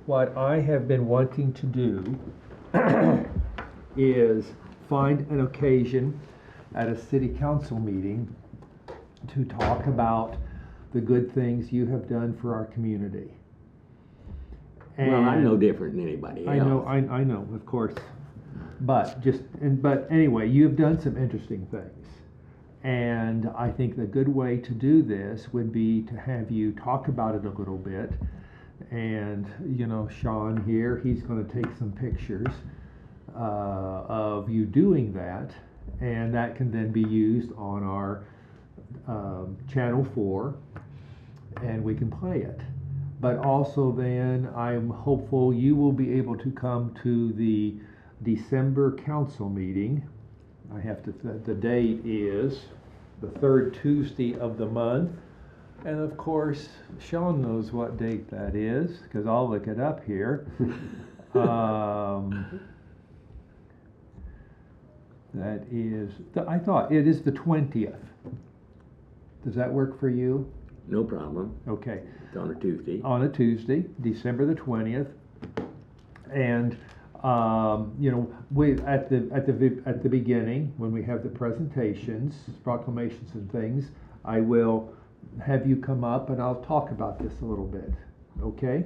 what I have been wanting to do is find an occasion at a city council meeting to talk about the good things you have done for our community. Well, I'm no different than anybody else. I know, of course. But anyway, you've done some interesting things. And I think the good way to do this would be to have you talk about it a little bit. And, Sean here, he's going to take some pictures of you doing that. And that can then be used on our Channel 4, and we can play it. But also then, I'm hopeful you will be able to come to the December council meeting. The date is the third Tuesday of the month. And of course, Sean knows what date that is, because I'll look it up here. That is, I thought it is the 20th. Does that work for you? No problem. Okay. It's on a Tuesday. On a Tuesday, December the 20th. And we at the beginning, when we have the presentations, proclamations and things, I will have you come up and I'll talk about this a little bit. Okay?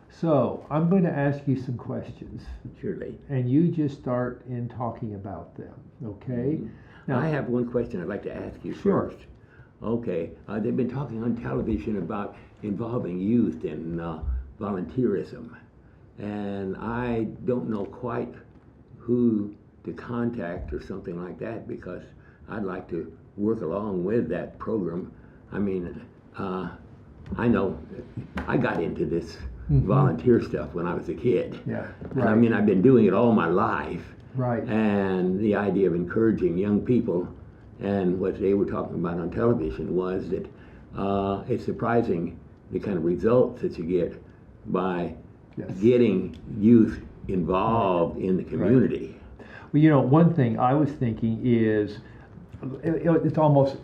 So I'm going to ask you some questions. Surely. And you just start in talking about them. Okay? Mm-hmm. Now, I have one question I'd like to ask you sure. first. Okay. They've been talking on television about involving youth in volunteerism. And I don't know quite who to contact or something like that, because I'd like to work along with that program. I mean, I know I got into this volunteer stuff when I was a kid. Yeah, right. And I mean, I've been doing it all my life. Right. And the idea of encouraging young people, and what they were talking about on television was that it's surprising the kind of results that you get by getting youth involved in the community. Right. Well, one thing I was thinking is it's almost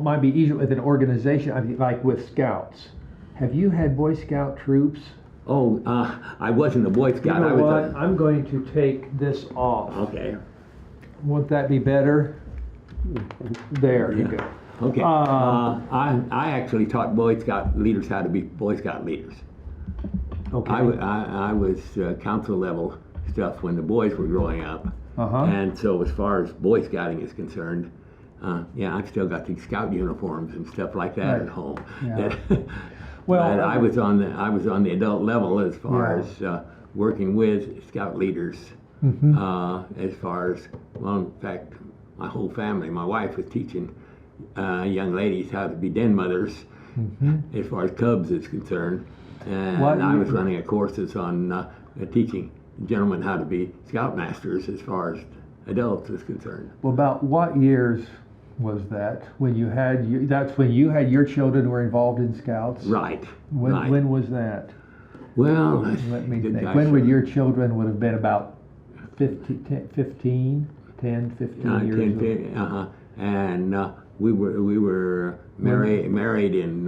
might be easier with an organization, like with Scouts. Have you had Boy Scout troops? Oh, I wasn't a Boy Scout. You know what? I'm going to take this off. Okay. Won't that be better? There you go. Okay. I actually taught Boy Scout leaders how to be Boy Scout leaders. Okay. I was council level stuff when the boys were growing up. And so as far as Boy Scouting is concerned, I've still got these Scout uniforms and stuff like that at home. Yeah. Well, I was on the adult level as far as working with Scout leaders. As far as, well, in fact, my whole family, my wife was teaching young ladies how to be den mothers as far as cubs is concerned. And I was running courses on teaching gentlemen how to be scoutmasters as far as adults is concerned. Well, about what years was that when you had that's when you had your children were involved in Scouts? Right. When was that? Well, let me think. When would your children would have been about 10, 15 years old? And we were married in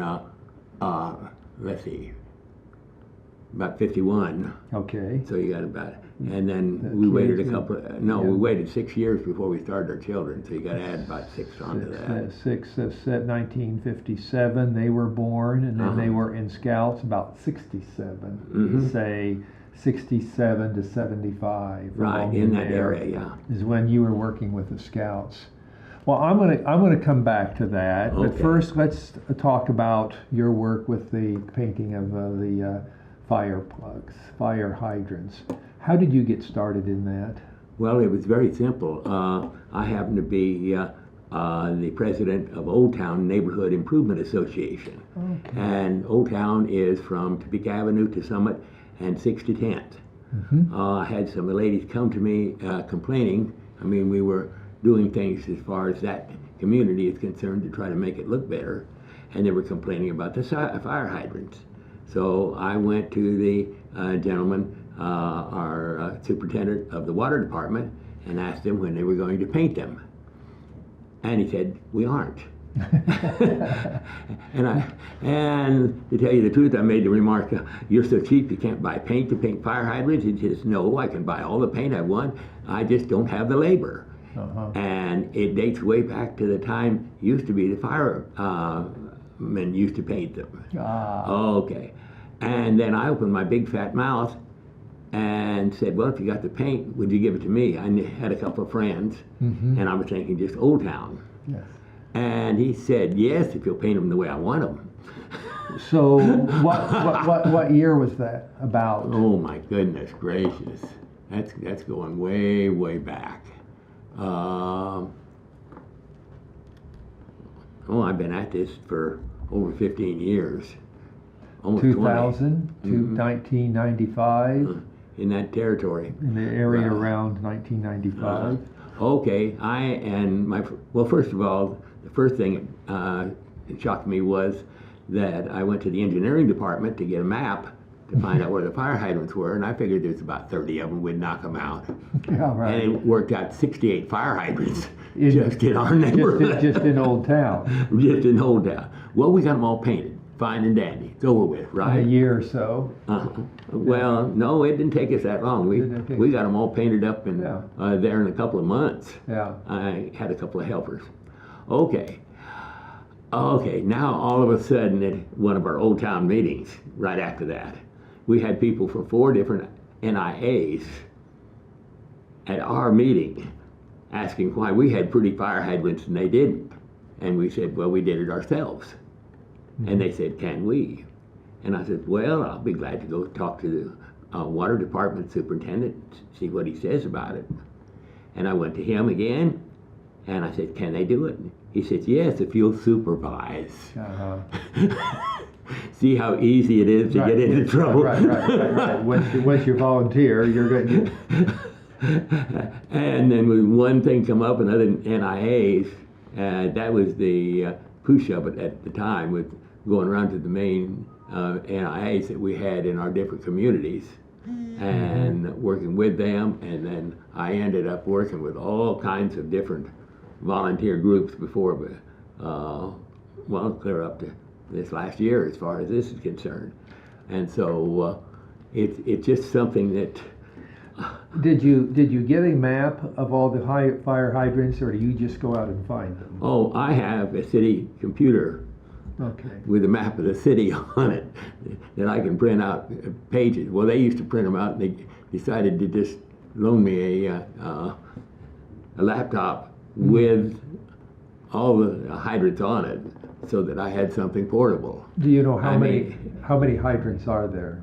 let's see, about 51. Okay. So you got about, and then we waited we waited 6 years before we started our children, so you got to add about 6 onto that. 1957 they were born, and then they were in Scouts about 67, say 67 to 75. Right, in that area, is when you were working with the Scouts. Well, I'm gonna come back to that, but first let's talk about your work with the painting of the fire plugs, fire hydrants. How did you get started in that? Well, it was very simple. I happen to be the president of Old Town Neighborhood Improvement Association. Okay. And Old Town is from Topeka Avenue to Summit and 6th to 10th. I had some ladies come to me complaining. I mean, we were doing things as far as that community is concerned to try to make it look better, and they were complaining about the fire hydrants. So I went to the gentleman, our superintendent of the water department, and asked him when they were going to paint them. And he said, we aren't. And to tell you the truth, I made the remark, "You're so cheap you can't buy paint to paint fire hydrants." He says, "No, I can buy all the paint I want. I just don't have the labor." And it dates way back to the time used to be the firemen used to paint them. Okay. And then I opened my big fat mouth and said, "Well, if you got the paint, would you give it to me?" I had a couple of friends, and I was thinking just Old Town. Yes. And he said, "Yes, if you'll paint them the way I want them." So what year was that about? Oh my goodness gracious, that's going way back. I've been at this for over 15 years. Almost 2000 to 1995. In that territory. In the area around 1995. Okay, well, first of all, the first thing that shocked me was that I went to the engineering department to get a map to find out where the fire hydrants were, and I figured there's about 30 of them, we'd knock them out. Yeah, right. And it worked out 68 fire hydrants just in our neighborhood. Just in Old Town. Just in Old Town. Well, we got them all painted, fine and dandy. It's over with, right? In a year or so. Well, no, it didn't take us that long. We got them all painted up in there in a couple of months. Yeah. I had a couple of helpers. Okay, now all of a sudden at one of our Old Town meetings, right after that, we had people from 4 different NIAs at our meeting asking why we had pretty fire hydrants and they didn't. And we said, well, we did it ourselves. And they said, can we? And I said, well, I'll be glad to go talk to the water department superintendent, see what he says about it. And I went to him again, and I said, can they do it? He said, yes, if you'll supervise. See how easy it is to get into trouble? Right. Once you volunteer, you're going to... And then when one thing come up, another NIAs, that was the push of it at the time, with going around to the main NIAs that we had in our different communities and working with them. And then I ended up working with all kinds of different volunteer groups before, clear up to this last year as far as this is concerned. And so it's just something that... Did you get a map of all the fire hydrants, or do you just go out and find them? Oh, I have a city computer with a map of the city on it that I can print out pages. Well, they used to print them out, and they decided to just loan me a laptop with all the hydrants on it, so that I had something portable. Do you know how many hydrants are there?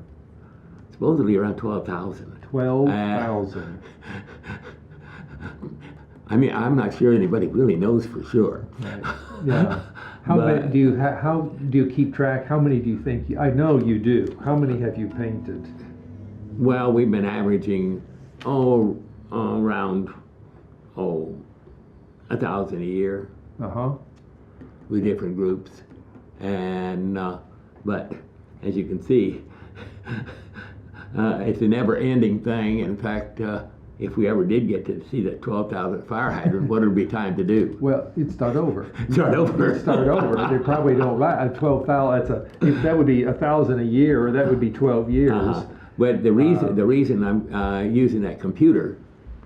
Supposedly around 12,000. 12,000. I mean, I'm not sure anybody really knows for sure. Right. Yeah. How do you keep track? How many do you think? I know you do. How many have you painted? Well, we've been averaging around 1,000 a year. With different groups, and but as you can see, it's a never-ending thing. In fact, if we ever did get to see that 12,000 fire hydrant, what would be time to do? Well, it'd start over. Start over. They probably don't last. 12,000. That would be 1,000 a year, or that would be 12 years. But the reason I'm using that computer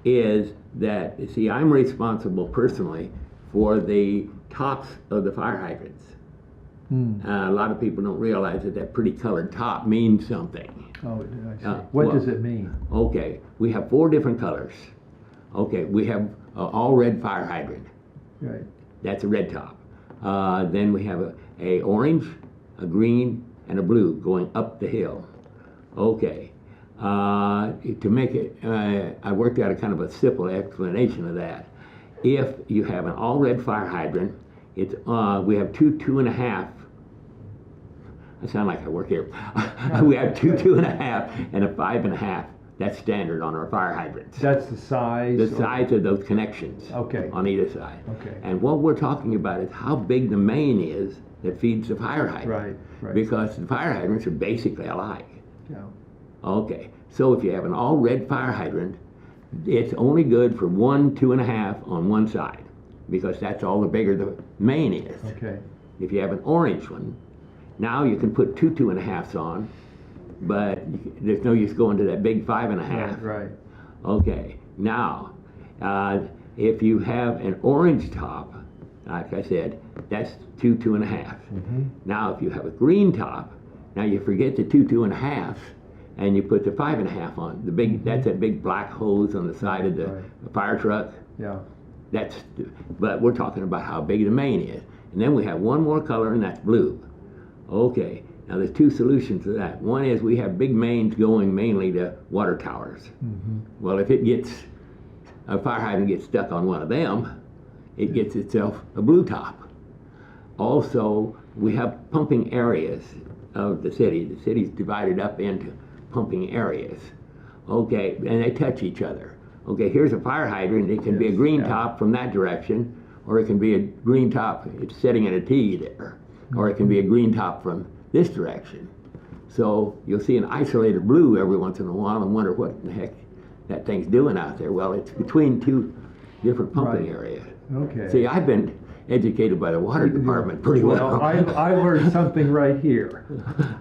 is that, see, I'm responsible personally for the tops of the fire hydrants. A lot of people don't realize that pretty colored top means something. Oh, I see. What does it mean? Okay, we have 4 different colors. Okay, we have all red fire hydrant. Right. That's a red top. Then we have a orange, a green, and a blue going up the hill. Okay. To make it, I worked out a kind of a simple explanation of that. If you have an all red fire hydrant, it's we have 2.5. I sound like I work here. We have 2.5, and a 5.5. That's standard on our fire hydrants. That's the size. The size of those connections. Okay. On either side. Okay. And what we're talking about is how big the main is that feeds the fire hydrant. Right. Because the fire hydrants are basically alike. Yeah. Okay. So if you have an all red fire hydrant, it's only good for 1, 2.5 on one side. because that's all the bigger the main is. Okay. If you have an orange one, now you can put two 2.5s on, but there's no use going to that big 5.5. Right. Okay, now, if you have an orange top, like I said, that's two 2.5s. Now, if you have a green top, now you forget the two 2.5s, and you put the 5.5 on. The big, that's that big black hose on the side of the fire truck. Yeah. But we're talking about how big the main is. And then we have one more color, and that's blue. Okay, now there's two solutions to that. One is we have big mains going mainly to water towers. Well, if a fire hydrant gets stuck on one of them, it gets itself a blue top. Also, we have pumping areas of the city. The city's divided up into pumping areas. Okay, and they touch each other. Okay, here's a fire hydrant. It can be a green top from that direction, or it can be a green top, it's sitting in a T there, or it can be a green top from this direction. So you'll see an isolated blue every once in a while and wonder what the heck that thing's doing out there. Well, it's between two different pumping areas. Okay. See, I've been educated by the water department pretty well. I learned something right here.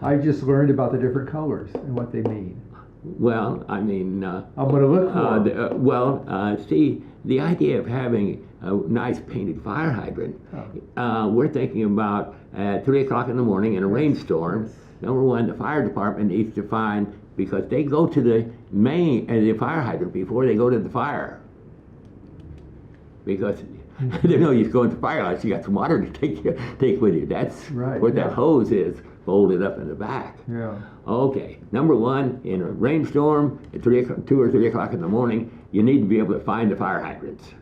I just learned about the different colors and what they mean. Well, I mean, I'm going to look for it. See, the idea of having a nice painted fire hydrant, we're thinking about at 3 o'clock in the morning in a rainstorm. Number one, the fire department needs to find, because they go to the main, the fire hydrant before they go to the fire. Because they know you're going to fire unless you got some water to take with you. That's what that hose is, folded up in the back. Yeah. Okay, number one, in a rainstorm at 2 or 3 o'clock in the morning, you need to be able to find the fire hydrants.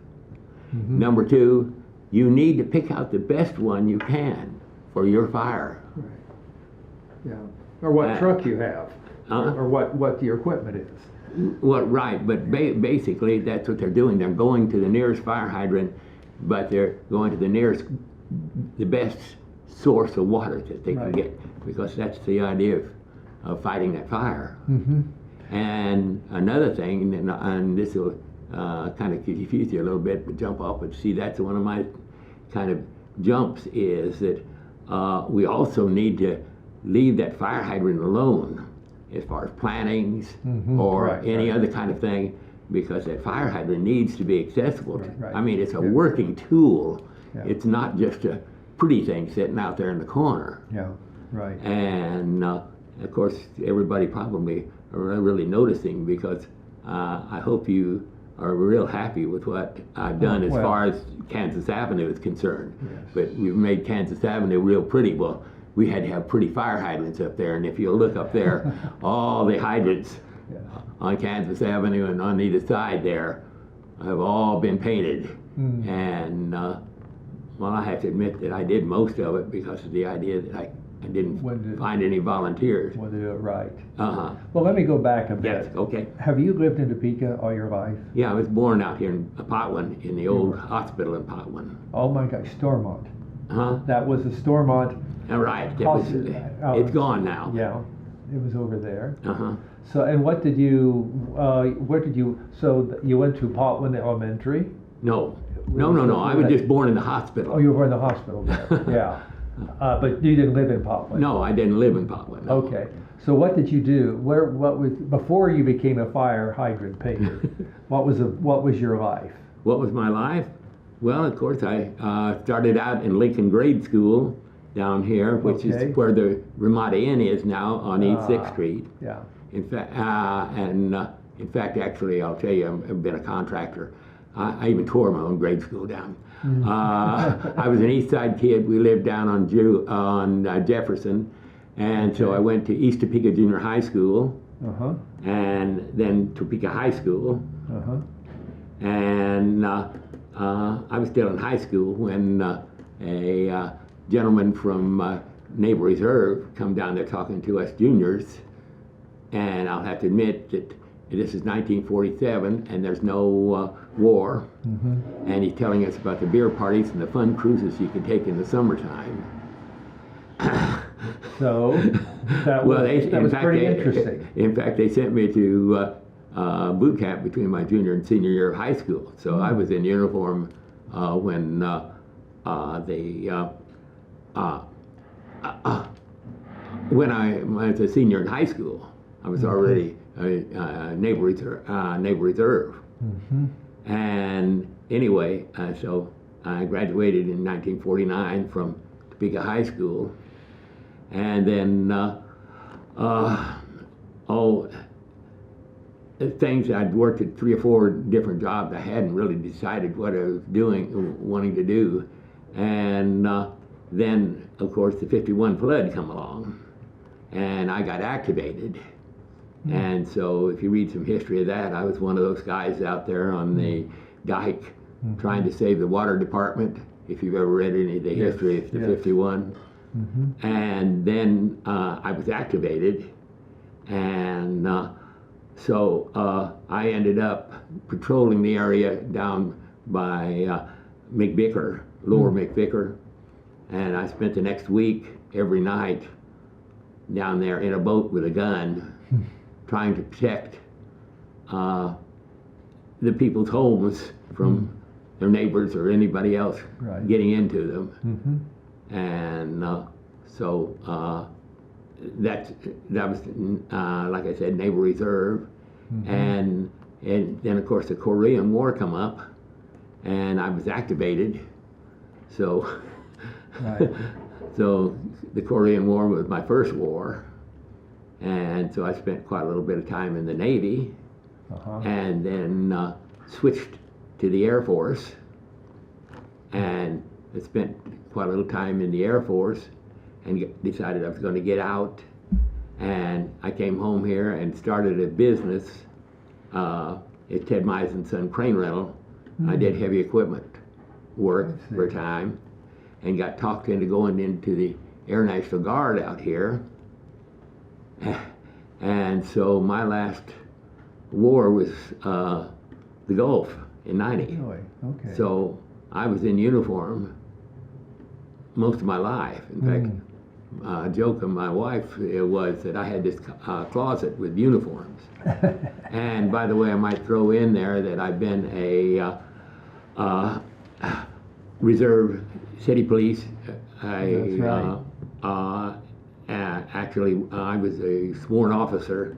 Number two, you need to pick out the best one you can for your fire. Right. Yeah. Or what truck you have, or what the equipment is. Well, right, but basically that's what they're doing. They're going to the nearest fire hydrant, but they're going to the best source of water that they can get, because that's the idea of fighting that fire. And another thing, and this will kind of confuse you a little bit, but jump off, but see, that's one of my kind of jumps, is that we also need to leave that fire hydrant alone as far as plantings or any other kind of thing, because that fire hydrant needs to be accessible. I mean, it's a working tool. It's not just a pretty thing sitting out there in the corner. Yeah, right. And of course, everybody probably are really noticing, because I hope you are real happy with what I've done as far as Kansas Avenue is concerned. But we've made Kansas Avenue real pretty. Well, we had to have pretty fire hydrants up there, and if you look up there, all the hydrants on Kansas Avenue and on either side there have all been painted. And well, I have to admit that I did most of it because of the idea that I didn't find any volunteers. Want to do it right. Well, let me go back a bit. Yes, okay. Have you lived in Topeka all your life? Yeah, I was born out here in Potwin, in the old hospital in Potwin. Oh my gosh, Stormont. That was the Stormont. Right. It's gone now. Yeah, it was over there. So, and what did you? So you went to Potwin Elementary? No. I was just born in the hospital. Oh, you were born in the hospital there. Yeah. But you didn't live in Potwin. No, I didn't live in Potwin. No. Okay. So what did you do? What was before you became a fire hydrant painter? What was your life? What was my life? Well, of course, I started out in Lincoln Grade School down here, which is where the Ramada Inn is now on East 6th Street. Yeah. In fact, actually, I'll tell you, I've been a contractor. I even tore my own grade school down. I was an East Side kid. We lived down on Jefferson, and so I went to East Topeka Junior High School, and then Topeka High School, and I was still in high school when a gentleman from Naval Reserve come down there talking to us juniors, and I'll have to admit that this is 1947 and there's no war, and he's telling us about the beer parties and the fun cruises you can take in the summertime. So that was pretty interesting. In fact, they sent me to boot camp between my junior and senior year of high school, so I was in uniform when when I was a senior in high school. I was already a neighbor reserve. And anyway, so I graduated in 1949 from Topeka High School, and then things, I'd worked at 3 or 4 different jobs. I hadn't really decided what I was wanting to do, and then of course the '51 flood come along, and I got activated. And so if you read some history of that, I was one of those guys out there on the dike trying to save the water department, if you've ever read any of the history of the '51. And then I was activated, and so I ended up patrolling the area down by McVicker, Lower McVicker, and I spent the next week every night down there in a boat with a gun, trying to protect the people's homes from their neighbors or anybody else getting into them. And so that was, like I said, neighbor reserve. And then of course the Korean War come up, and I was activated. So so the Korean War was my first war. And so I spent quite a little bit of time in the Navy, and then switched to the Air Force, and I spent quite a little time in the Air Force, and decided I was going to get out. And I came home here and started a business at Ted Mize and Son Crane Rental. I did heavy equipment work for a time, and got talked into going into the Air National Guard out here. And so my last war was the Gulf in '90. Really? Okay. So I was in uniform most of my life. In fact, a joke of my wife was that I had this closet with uniforms. And by the way, I might throw in there that I've been a reserve city police. That's right. Actually, I was a sworn officer,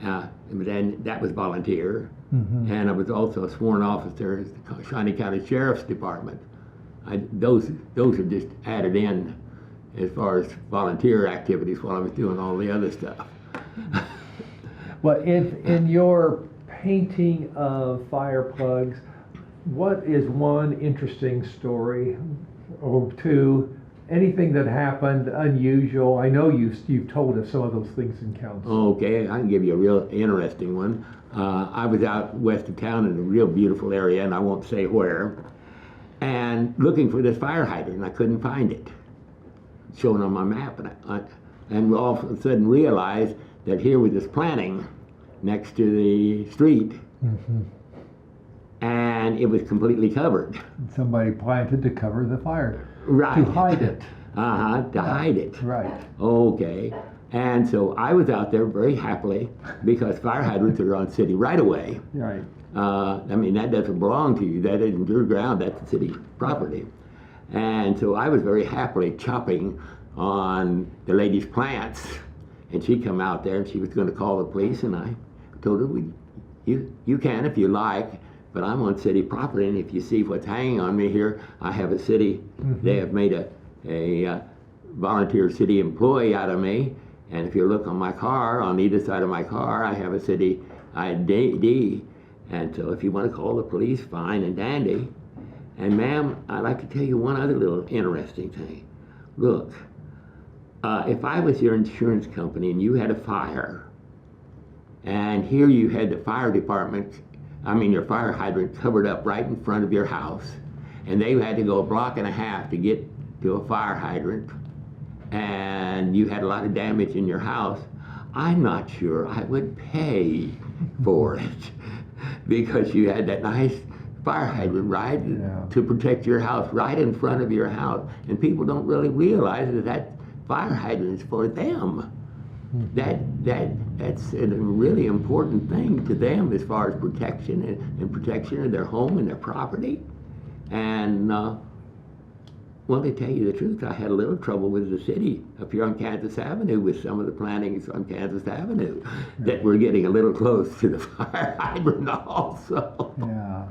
and that was volunteer. And I was also a sworn officer at the Shawnee County Sheriff's Department. Those are just added in as far as volunteer activities while I was doing all the other stuff. Well, in your painting of fire plugs, what is one interesting story or two? Anything that happened unusual? I know you've told us some of those things in council. Okay, I can give you a real interesting one. I was out west of town in a real beautiful area, and I won't say where, and looking for this fire hydrant, and I couldn't find it. Shown on my map, and all of a sudden realized that here was this planting next to the street, and it was completely covered. Somebody planted to cover the fire. Right. To hide it. To hide it. Right. Okay. And so I was out there very happily because fire hydrants are on city right away. Right. I mean, that doesn't belong to you. That isn't your ground. That's city property. And so I was very happily chopping on the lady's plants. And she come out there and she was going to call the police, and I told her, you can if you like, but I'm on city property, and if you see what's hanging on me here, I have a city, they have made a volunteer city employee out of me, and if you look on my car, on either side of my car, I have a city ID, and so if you want to call the police, fine and dandy. And ma'am, I'd like to tell you one other little interesting thing. Look, if I was your insurance company and you had a fire, and here you had the fire department, your fire hydrant covered up right in front of your house, and they had to go a block and a half to get to a fire hydrant, and you had a lot of damage in your house, I'm not sure I would pay for it because you had that nice fire hydrant right to protect your house right in front of your house, and people don't really realize that fire hydrant is for them. That's a really important thing to them as far as protection and protection of their home and their property. And well, to tell you the truth, I had a little trouble with the city up here on Kansas Avenue with some of the plantings on Kansas Avenue that were getting a little close to the fire hydrant also. Yeah.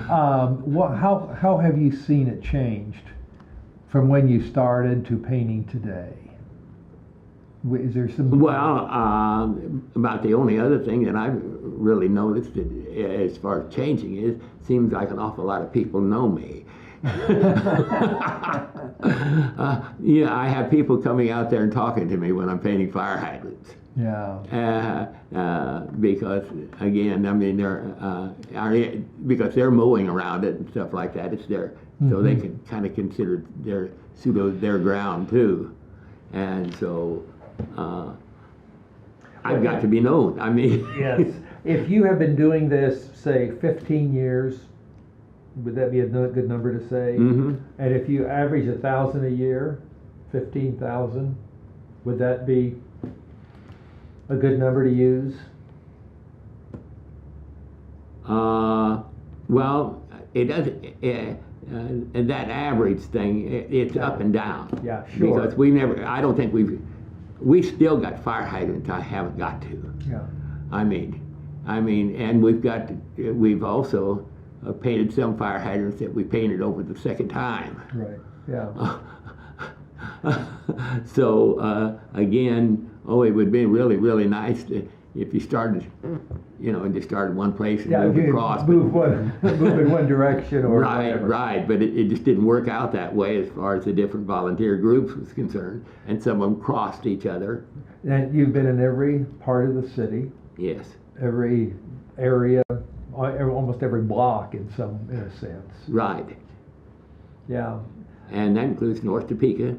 How have you seen it changed from when you started to painting today? Is there some? Well, about the only other thing that I've really noticed as far as changing is, seems like an awful lot of people know me. Yeah, I have people coming out there and talking to me when I'm painting fire hydrants. Yeah. Because again, I mean, because they're mowing around it and stuff like that. It's their, so they can kind of consider their ground too, and so I've got to be known. I mean, Yes. If you have been doing this, say, 15 years, would that be a good number to say? Mm-hmm. And if you average 1,000 a year, 15,000, would that be a good number to use? Well, it doesn't. And that average thing, it's up and down. Yeah, sure. Because I don't think we still got fire hydrants I haven't got to. Yeah. I mean, and we've also painted some fire hydrants that we painted over the second time. Right. Yeah. So again, it would be really, really nice if you started, and just started one place and moved across. Move in one direction or right, whatever. right. But it just didn't work out that way as far as the different volunteer groups was concerned, and some of them crossed each other. And you've been in every part of the city. Yes. Every area, almost every block in a sense. Right. Yeah. And that includes North Topeka.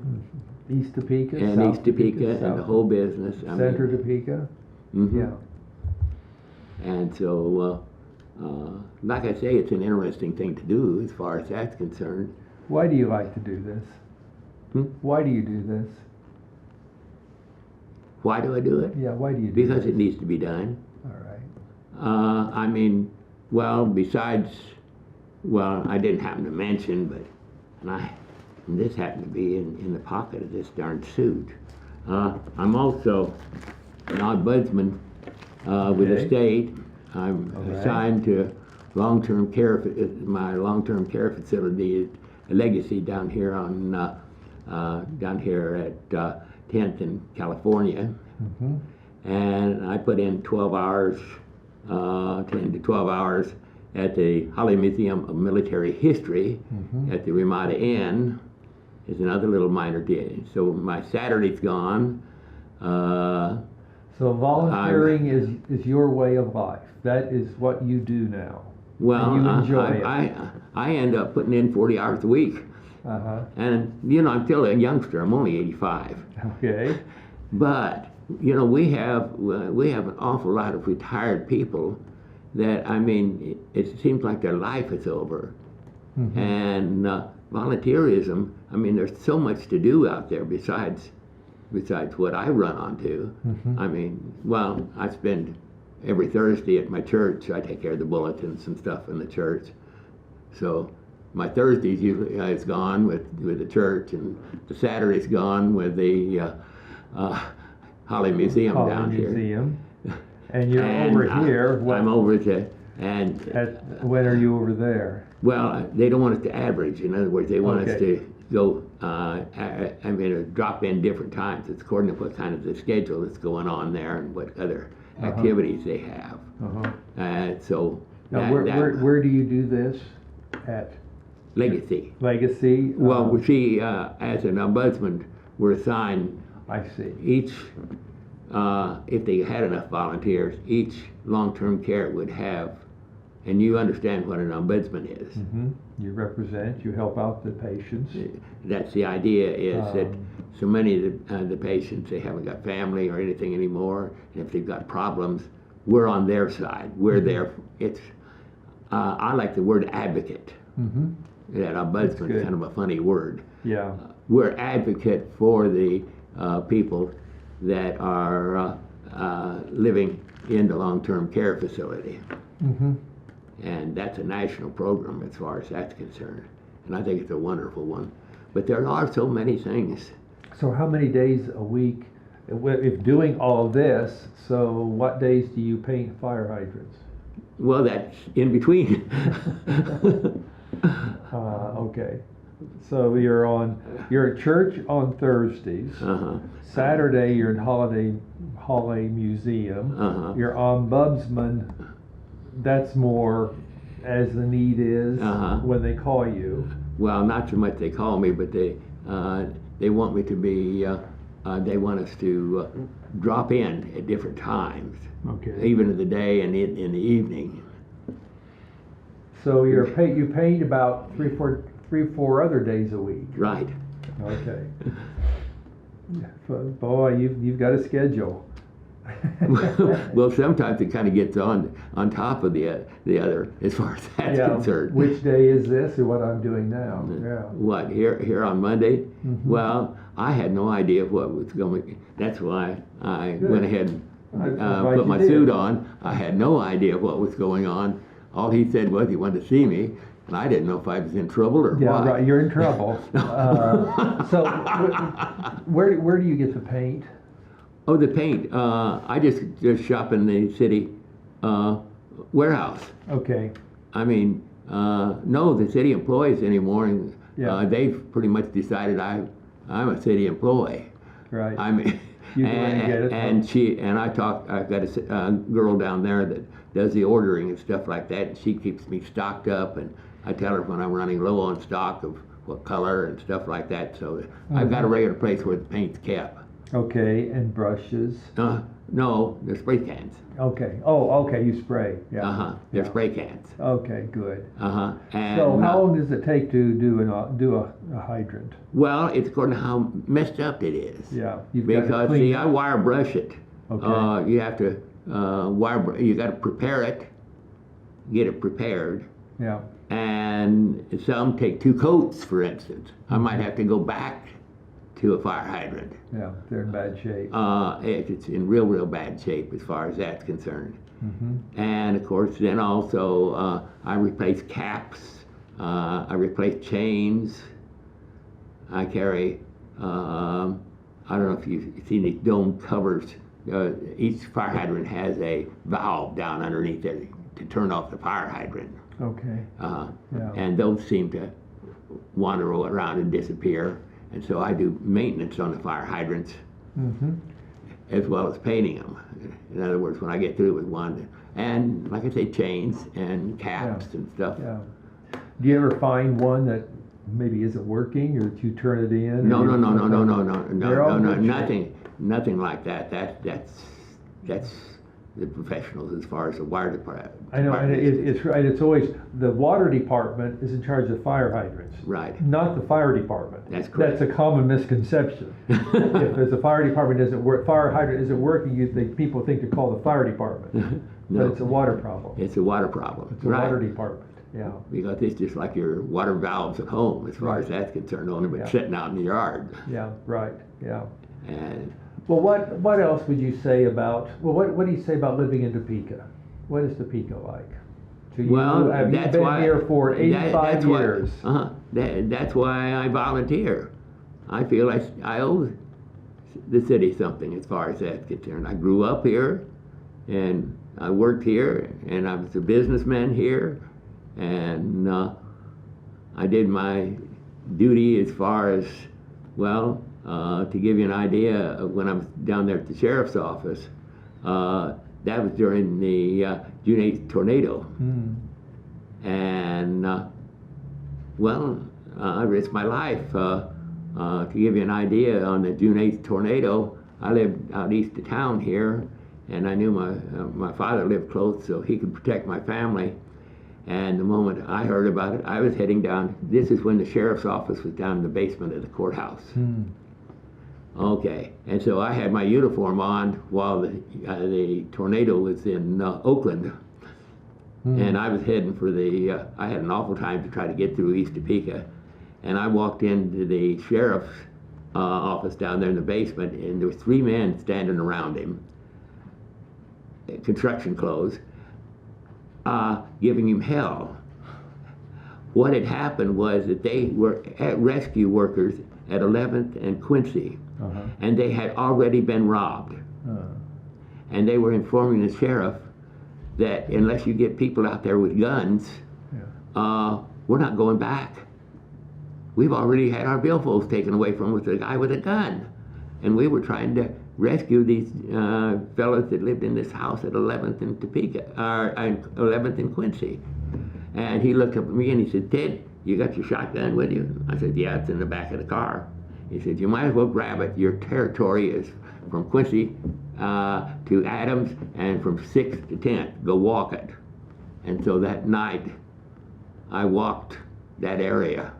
East Topeka. And South East Topeka and the whole business. Center Topeka. Mm-hmm. Yeah. And so, like I say, it's an interesting thing to do as far as that's concerned. Why do you like to do this? Why do you do this? Why do I do it? Yeah, why do you do Because this? it needs to be done. All right. I mean, well, besides, I didn't happen to mention, but and this happened to be in the pocket of this darn suit. I'm also an ombudsman with the state. I'm assigned to long-term care. My long-term care facility is a Legacy down here at 10th in California, and I put in 12 hours, 10 to 12 hours at the Holly Museum of Military History at the Ramada Inn. Is another little minor deal. So my Saturday's gone. So volunteering is your way of life. That is what you do now. Well, and you enjoy it. I end up putting in 40 hours a week. And, I'm still a youngster. I'm only 85. Okay. But, we have an awful lot of retired people that, it seems like their life is over. And volunteerism, there's so much to do out there besides what I run onto. I spend every Thursday at my church. I take care of the bulletins and stuff in the church. So my Thursdays usually is gone with the church, and the Saturday's gone with the Holly Museum down here. And you're over here. I'm over to, when are you over there? Well, they don't want us to average. In other words, they want us to go, drop in different times. It's according to what kind of the schedule that's going on there and what other activities they have. So now, where do you do this at? Legacy. Legacy. Well, see, as an ombudsman, we're assigned. I see. Each, if they had enough volunteers, each long-term care would have. And you understand what an ombudsman is. You represent, you help out the patients. That's the idea, is that so many of the patients, they haven't got family or anything anymore, and if they've got problems, we're on their side. We're there. I like the word advocate. That ombudsman is kind of a funny word. Yeah. We're advocate for the people that are living in the long-term care facility. and that's a national program as far as that's concerned. And I think it's a wonderful one. But there are so many things. So how many days a week, if doing all of this, so what days do you paint fire hydrants? Well, that's in between. Okay. So you're at church on Thursdays. Saturday you're at Holiday Museum. You're ombudsman. That's more as the need is when they call you. Well, not so much they call me, but they want me to be. They want us to drop in at different times. Okay. Even in the day and in the evening. So you paint about three, four other days a week. Right. Okay. Boy, you've got a schedule. Well, sometimes it kind of gets on top of the other as far as that's concerned. Which day is this, or what I'm doing now? Yeah. What here on Monday? Well, I had no idea what was going. That's why I went ahead and put my suit on. I had no idea what was going on. All he said was he wanted to see me, and I didn't know if I was in trouble or what. Yeah, right. You're in trouble. So, where do you get the paint? Oh, the paint. I just shop in the city warehouse. Okay. I mean, no, the city employees anymore, and they've pretty much decided I'm a city employee. Right. I mean, I've got a girl down there that does the ordering and stuff like that, and she keeps me stocked up, and I tell her when I'm running low on stock of what color and stuff like that. So I've got a regular place where the paint's kept. Okay, and brushes? No, they're spray cans. Okay. Oh, okay, you spray. Yeah. They're spray cans. Okay, good. And so how long does it take to do a hydrant? Well, it's according to how messed up it is. Yeah. Because see, I wire brush it. Okay. You have to you got to prepare it, get it prepared. Yeah. And some take 2 coats, for instance. I might have to go back to a fire hydrant. Yeah, they're in bad shape. It's in real bad shape as far as that's concerned. And of course, then also I replace caps, I replace chains. I carry, I don't know if you've seen these dome covers. Each fire hydrant has a valve down underneath it to turn off the fire hydrant. Okay. And those seem to wander around and disappear. And so I do maintenance on the fire hydrants as well as painting them. In other words, when I get through with one, and like I say, chains and caps and stuff. Yeah. Do you ever find one that maybe isn't working, or that you turn it in? No, nothing like that. That's the professionals as far as the water department. I know, and it's right. It's always the water department is in charge of fire hydrants. Right. Not the fire department. That's correct. That's a common misconception. If the fire department doesn't work, fire hydrant isn't working, people think to call the fire department. No. But it's a water problem. It's a water problem. It's a water department. Yeah. Because it's just like your water valves at home, as far as that's concerned, only but sitting out in the yard. Yeah. Right. Yeah. And well, what else would you say about? Well, what do you say about living in Topeka? What is Topeka like? To you? Well, have you been here for 85 years? That's why I volunteer. I feel I owe the city something as far as that's concerned. I grew up here, and I worked here, and I was a businessman here, and I did my duty as far as, well, to give you an idea, when I was down there at the sheriff's office, that was during the June 8th tornado. And, well, I risked my life. To give you an idea, on the June 8th tornado, I lived out east of town here, and I knew my father lived close, so he could protect my family. And the moment I heard about it, I was heading down. This is when the sheriff's office was down in the basement of the courthouse. Okay, and so I had my uniform on while the tornado was in Oakland, and I was heading for I had an awful time to try to get through East Topeka, and I walked into the sheriff's office down there in the basement, and there were 3 men standing around him, construction clothes, giving him hell. What had happened was that they were rescue workers at 11th and Quincy, and they had already been robbed. And they were informing the sheriff that unless you get people out there with guns, we're not going back. We've already had our billfolds taken away from us with a guy with a gun. And we were trying to rescue these fellows that lived in this house at 11th and Topeka, 11th and Quincy. And he looked up at me and he said, "Ted, you got your shotgun with you?" I said, "Yeah, it's in the back of the car." He said, "You might as well grab it. Your territory is from Quincy to Adams and from 6th to 10th. Go walk it." And so that night, I walked that area.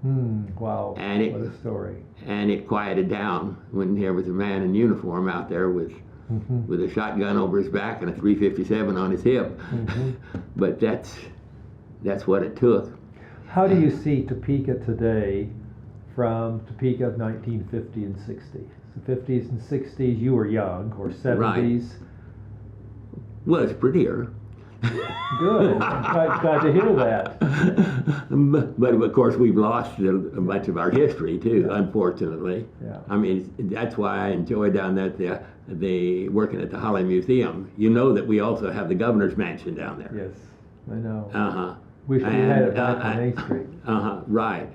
Wow, and what a story. And it quieted down when there was a man in uniform out there with a shotgun over his back and a .357 on his hip. But that's what it took. How do you see Topeka today from Topeka of 1950 and 60? The 50s and 60s, you were young, or 70s. Right. Well, it's prettier. Good. I'm glad to hear that. But of course, we've lost a bunch of our history too, unfortunately. Yeah. I mean, that's why I enjoy down there the working at the Holly Museum. You know that we also have the governor's mansion down there. Yes, I know. Wish we had it back on A Street. Right.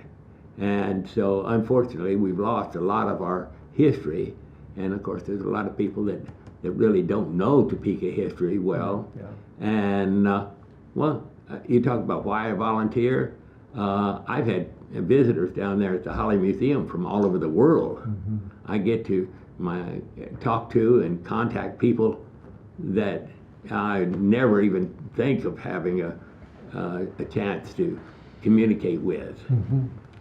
And so, unfortunately, we've lost a lot of our history. And of course, there's a lot of people that really don't know Topeka history well. Yeah. And, you talk about why I volunteer. I've had visitors down there at the Holly Museum from all over the world. I get to talk to and contact people that I never even think of having a chance to communicate with.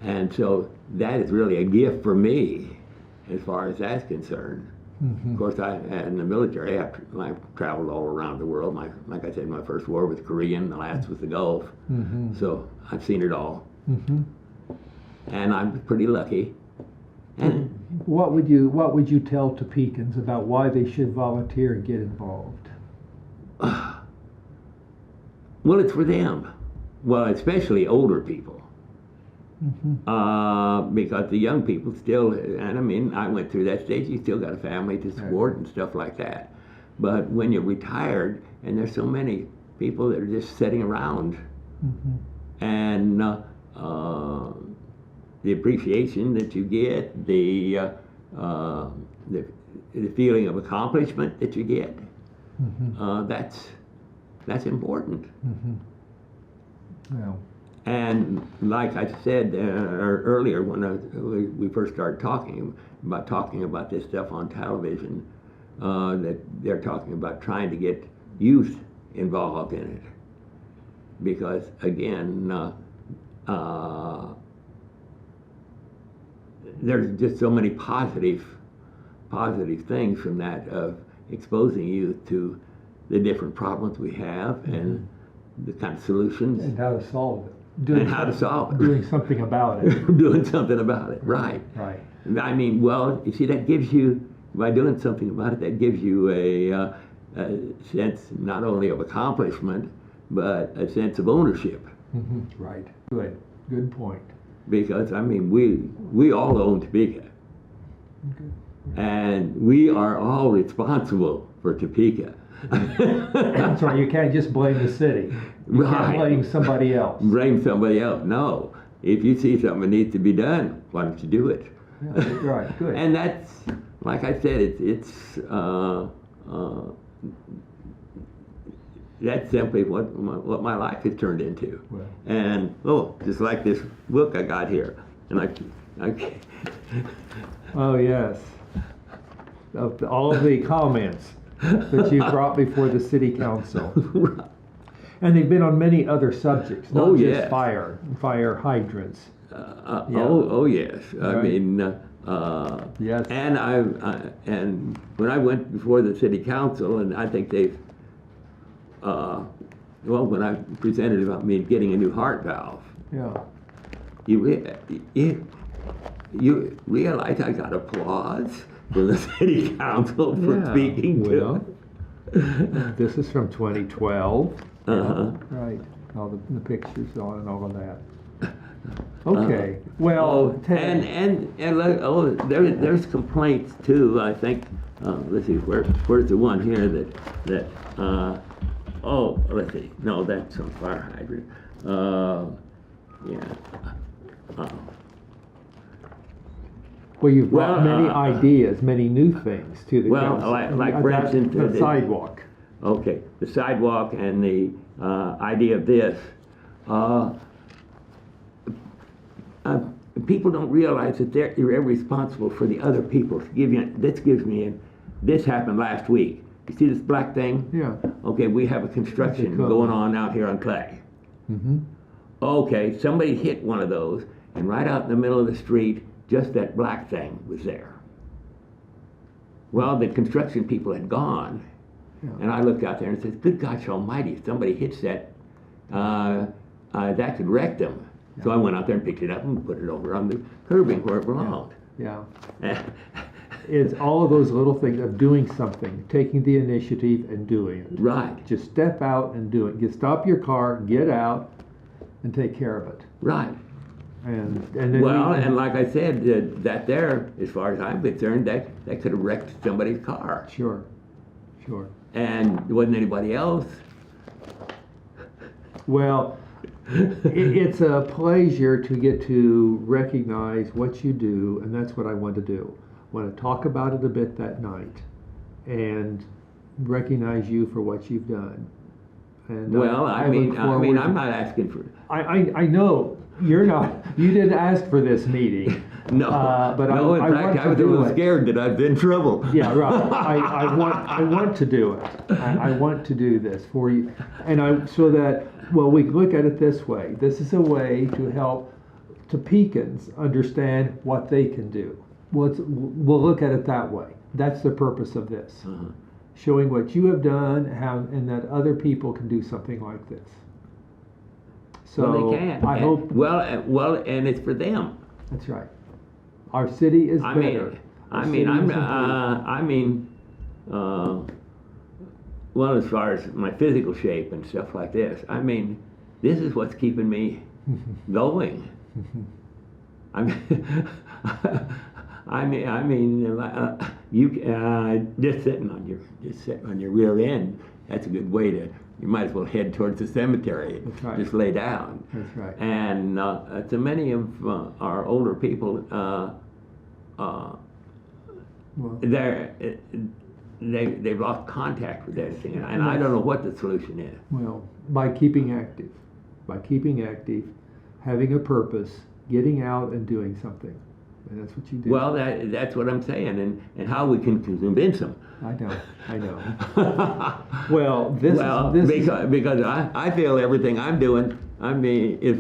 And so that is really a gift for me as far as that's concerned. Of course, in the military, I traveled all around the world. Like I said, my first war was Korean, the last was the Gulf. So I've seen it all. And I'm pretty lucky. And what would you tell Topekans about why they should volunteer and get involved? Well, it's for them. Well, especially older people. Because the young people still, and I mean, I went through that stage, you still got a family to support and stuff like that. But when you're retired, and there's so many people that are just sitting around, and the appreciation that you get, the feeling of accomplishment that you get, that's important. Well. And like I said earlier, when we first started talking about this stuff on television, that they're talking about trying to get youth involved in it, because again, there's just so many positive things from that, of exposing youth to the different problems we have and the kind of solutions and how to solve it. Doing something about it. Doing something about it, right. Right. I mean, well, you see, that gives you, by doing something about it, that gives you a sense not only of accomplishment, but a sense of ownership. Right. Good point. Because, I mean, we all own Topeka. And we are all responsible for Topeka. That's right. You can't just blame the city. You can't blame somebody else. Blame somebody else. No. If you see something that needs to be done, why don't you do it? Yeah, right. Good. And that's, like I said, that's simply what my life has turned into. Well. And just like this book I got here, and I oh yes, all of the comments that you brought before the city council. And they've been on many other subjects, not just fire hydrants. Yes. Right. I mean, yes. And and when I went before the city council, and I think they've, when I presented about me getting a new heart valve, you realize I got applause from the city council for speaking to it. This is from 2012. Right. All the pictures on and all of that. Okay. Well, Ted, there's complaints too. I think. Let's see. Where's the one here that? Let's see. No, that's on fire hydrant. Yeah. well, you've brought many ideas, many new things to the council. like for instance, the sidewalk. Okay, the sidewalk and the idea of this. People don't realize that you're responsible for the other people. This happened last week. You see this black thing? Yeah. Okay, we have a construction going on out here on Clay. Mm-hmm. Okay, somebody hit one of those, and right out in the middle of the street, just that black thing was there. Well, the construction people had gone, and I looked out there and said, good gosh almighty, if somebody hits that, that could wreck them. So I went out there and picked it up and put it over on the curbing where it belonged. Yeah. It's all of those little things of doing something, taking the initiative and doing it. Right. Just step out and do it. Stop your car, get out, and take care of it. Right. And then and like I said, that there, as far as I'm concerned, that could have wrecked somebody's car. Sure. And there wasn't anybody else. Well, it's a pleasure to get to recognize what you do, and that's what I want to do. I want to talk about it a bit that night and recognize you for what you've done. And I'm not asking for. I know you're not. You didn't ask for this meeting. No, but in fact, I was a little scared that I'd been in trouble. Yeah, right. I want to do it. I want to do this for you, and we can look at it this way. This is a way to help Topekans understand what they can do. We'll look at it that way. That's the purpose of this. Uh-huh. Showing what you have done, and that other people can do something like this. So they can. I hope. Well, and it's for them. That's right. Our city is better. Well, as far as my physical shape and stuff like this, this is what's keeping me going. You just sitting on your rear end. That's a good way to. You might as well head towards the cemetery. That's right. Just lay down. That's right. And to many of our older people, they've lost contact with that thing, and I don't know what the solution is. Well, by keeping active, having a purpose, getting out and doing something. And that's what you do. Well, that's what I'm saying, and how we can convince them. I know. Well, because I feel everything I'm doing, is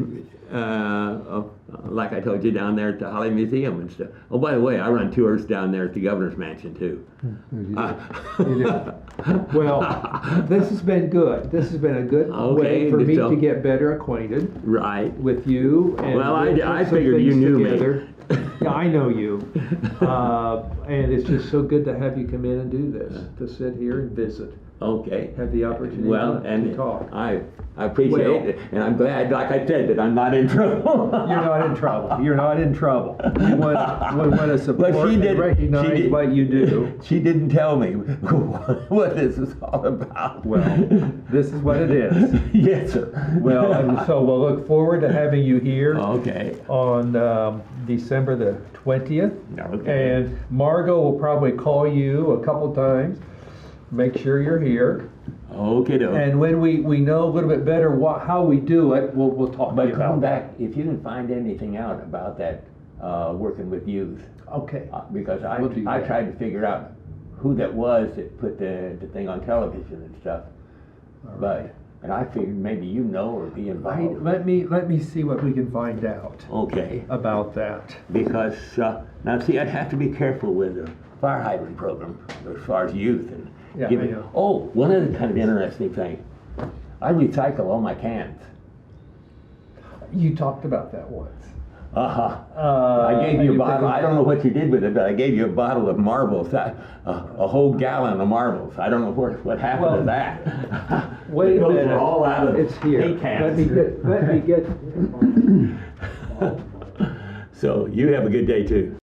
like I told you down there at the Holly Museum and stuff. Oh, by the way, I run tours down there at the Governor's Mansion too. You do. Well, this has been good. This has been a good way for me to get better acquainted. Right. With you. And well, I figured you knew together. Me. Yeah, I know you. And it's just so good to have you come in and do this, to sit here and visit. Okay. Have the opportunity to talk. I appreciate it, and I'm glad, like I said, that I'm not in trouble. You're not in trouble. You're not in trouble. We want to support and recognize what you do. She didn't tell me what this is all about. Well, this is what it is. Yes, sir. Well, and so we'll look forward to having you here. Okay. On December the 20th. Okay. And Margot will probably call you a couple times. Make sure you're here. Okay. And when we know a little bit better how we do it, we'll talk to you about. But come back if you can find anything out about that working with youth. Okay. Because I tried to figure out who that was that put the thing on television and stuff. Right. And I figured maybe you know or be involved. Let me see what we can find out. Okay. About that. Because now see, I'd have to be careful with the fire hydrant program as far as youth and. Yeah, I know. Oh, one other kind of interesting thing. I recycle all my cans. You talked about that once. I gave you a bottle. I don't know what you did with it, but I gave you a bottle of marbles, a whole gallon of marbles. I don't know what happened to that. Wait a Those minute. were all out of It's here. paint Let cans. me get. So you have a good day too.